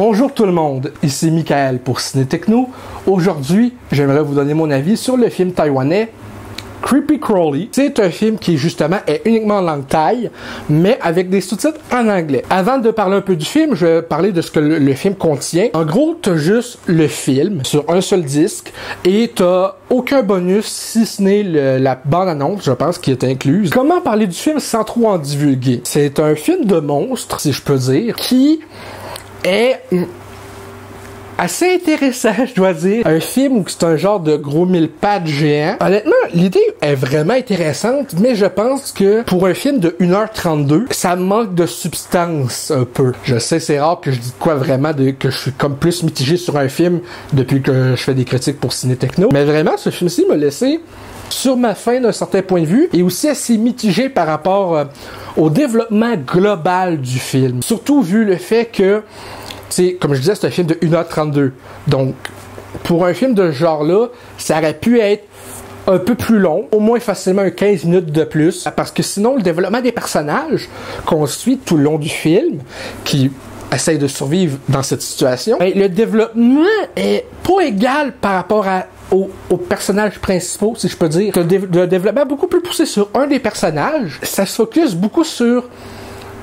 Bonjour tout le monde, ici Michael pour Ciné Techno. Aujourd'hui, j'aimerais vous donner mon avis sur le film taïwanais Creepy Crawly. C'est un film qui justement est uniquement en langue thaï, mais avec des sous-titres en anglais. Avant de parler un peu du film, je vais parler de ce que le film contient. En gros, t'as juste le film sur un seul disque et t'as aucun bonus si ce n'est la bande-annonce, je pense, qui est incluse. Comment parler du film sans trop en divulguer? C'est un film de monstre, si je peux dire, qui est assez intéressant, je dois dire. Un film où c'est un genre de gros mille pattes géant. Honnêtement, l'idée est vraiment intéressante, mais je pense que pour un film de 1h32, ça manque de substance un peu. Je sais, c'est rare que je dis quoi vraiment, que je suis comme plus mitigé sur un film depuis que je fais des critiques pour Ciné Techno. Mais vraiment, ce film-ci m'a laissé sur ma faim d'un certain point de vue et aussi assez mitigé par rapport au développement global du film. Surtout vu le fait que, comme je disais, c'est un film de 1h32. Donc, pour un film de ce genre-là, ça aurait pu être un peu plus long, au moins facilement 15 minutes de plus, parce que sinon, le développement des personnages qu'on suit tout le long du film, qui essayent de survivre dans cette situation, le développement est pas égal par rapport aux personnages principaux, si je peux dire. Le développement beaucoup plus poussé sur un des personnages. Ça se focus beaucoup sur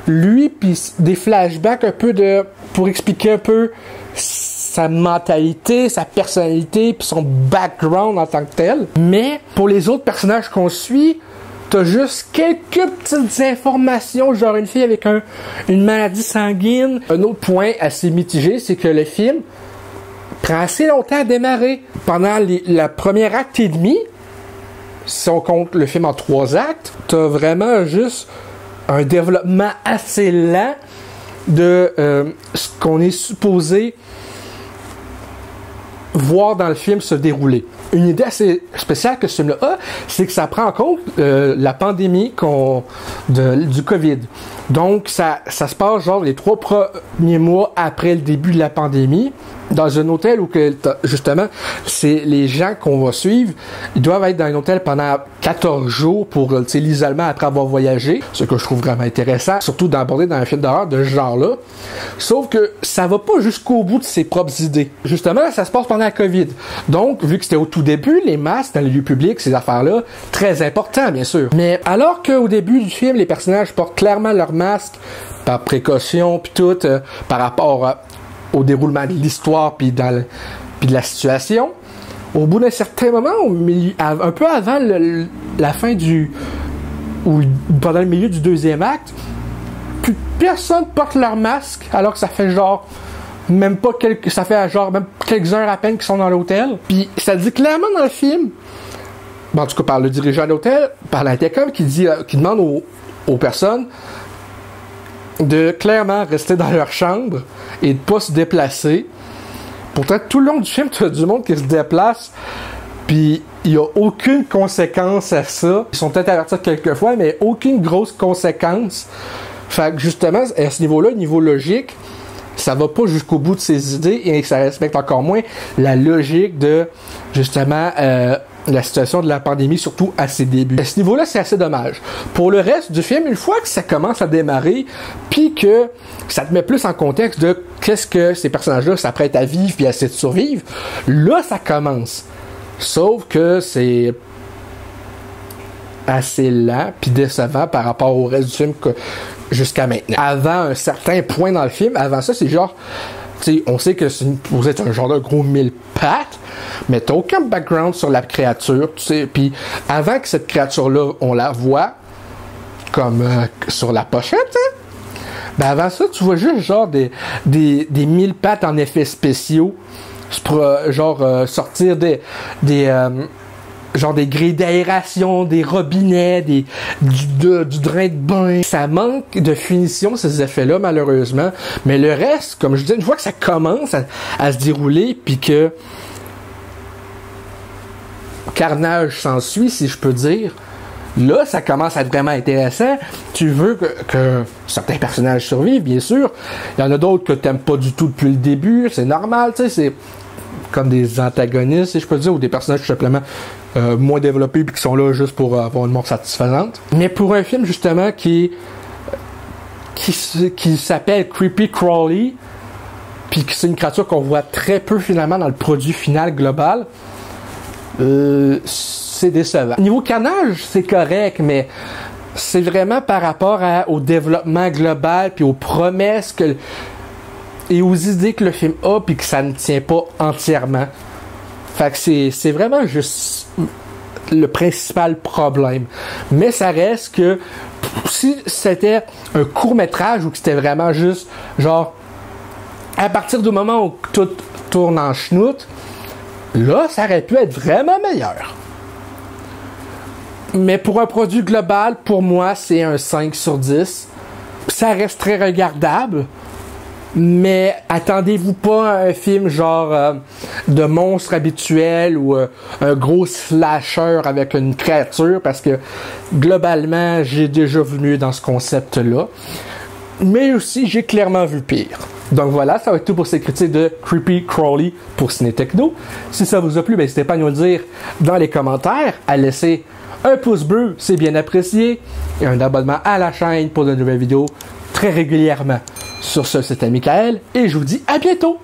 lui, puis des flashbacks un peu pour expliquer un peu sa mentalité, sa personnalité, puis son background en tant que tel. Mais pour les autres personnages qu'on suit, t'as juste quelques petites informations, genre une fille avec une maladie sanguine. Un autre point assez mitigé, c'est que le film prend assez longtemps à démarrer. Pendant la première acte et demi, si on compte le film en 3 actes, t'as vraiment juste un développement assez lent de ce qu'on est supposé voir dans le film se dérouler. Une idée assez spéciale que ce film-là a, c'est que ça prend en compte la pandémie du COVID. Donc, ça se passe genre les 3 premiers mois après le début de la pandémie, dans un hôtel où justement, c'est les gens qu'on va suivre, ils doivent être dans un hôtel pendant 14 jours pour l'isolement après avoir voyagé, ce que je trouve vraiment intéressant, surtout d'aborder dans un film d'horreur de ce genre-là. Sauf que ça va pas jusqu'au bout de ses propres idées. Justement, ça se passe pendant la COVID. Donc, vu que c'était au tout début, les masques dans les lieux publics, ces affaires-là, très important, bien sûr. Mais alors qu'au début du film, les personnages portent clairement leur masque par précaution, puis tout, par rapport au déroulement de l'histoire, puis de la situation, au bout d'un certain moment, un peu avant la fin ou pendant le milieu du deuxième acte, plus personne porte leur masque, alors que ça fait genre même quelques heures à peine qu'ils sont dans l'hôtel. Puis ça dit clairement dans le film, en tout cas par le dirigeant de l'hôtel, par l'intercom, qui demande aux personnes de clairement rester dans leur chambre et de pas se déplacer. Pourtant, tout le long du film, tu as du monde qui se déplace, puis il n'y a aucune conséquence à ça. Ils sont peut-être avertis quelques fois, mais aucune grosse conséquence. Fait que justement, à ce niveau-là, niveau logique, ça va pas jusqu'au bout de ses idées et ça respecte encore moins la logique de, justement, la situation de la pandémie, surtout à ses débuts. À ce niveau-là, c'est assez dommage. Pour le reste du film, une fois que ça commence à démarrer, puis que ça te met plus en contexte de qu'est-ce que ces personnages-là s'apprêtent à vivre puis à essayer de survivre, là, ça commence. Sauf que c'est assez lent puis décevant par rapport au reste du film jusqu'à maintenant. Avant un certain point dans le film, avant ça, c'est genre, on sait que vous êtes un genre de gros mille pattes, mais t'as aucun background sur la créature, puis avant que cette créature-là, on la voit, comme sur la pochette, avant ça, tu vois juste genre des mille pattes en effets spéciaux, sortir des grilles d'aération, des robinets, du drain de bain. Ça manque de finition, ces effets-là, malheureusement. Mais le reste, comme je disais, une fois que ça commence à se dérouler, puis que carnage s'ensuit, si je peux dire, là, ça commence à être vraiment intéressant. Tu veux que certains personnages survivent, bien sûr. Il y en a d'autres que t'aimes pas du tout depuis le début. C'est normal, c'est comme des antagonistes, si je peux dire, ou des personnages tout simplement moins développés puis qui sont là juste pour avoir une mort satisfaisante. Mais pour un film justement qui s'appelle Creepy Crawly, puis que c'est une créature qu'on voit très peu finalement dans le produit final global, c'est décevant. Niveau canage, c'est correct, mais c'est vraiment par rapport au développement global, puis aux promesses et aux idées que le film a, puis que ça ne tient pas entièrement. Fait que c'est vraiment juste le principal problème. Mais ça reste que si c'était un court-métrage ou que c'était vraiment juste genre à partir du moment où tout tourne en chenoute, là, ça aurait pu être vraiment meilleur. Mais pour un produit global, pour moi, c'est un 5 sur 10. Ça reste très regardable. Mais attendez-vous pas à un film genre de monstre habituel ou un gros slasher avec une créature, parce que globalement, j'ai déjà vu mieux dans ce concept-là. Mais aussi, j'ai clairement vu pire. Donc voilà, ça va être tout pour ces critiques de Creepy Crawly pour Ciné Techno. Si ça vous a plu, n'hésitez pas à nous le dire dans les commentaires, à laisser un pouce bleu, c'est bien apprécié, et un abonnement à la chaîne pour de nouvelles vidéos très régulièrement. Sur ce, c'était Michael, et je vous dis à bientôt!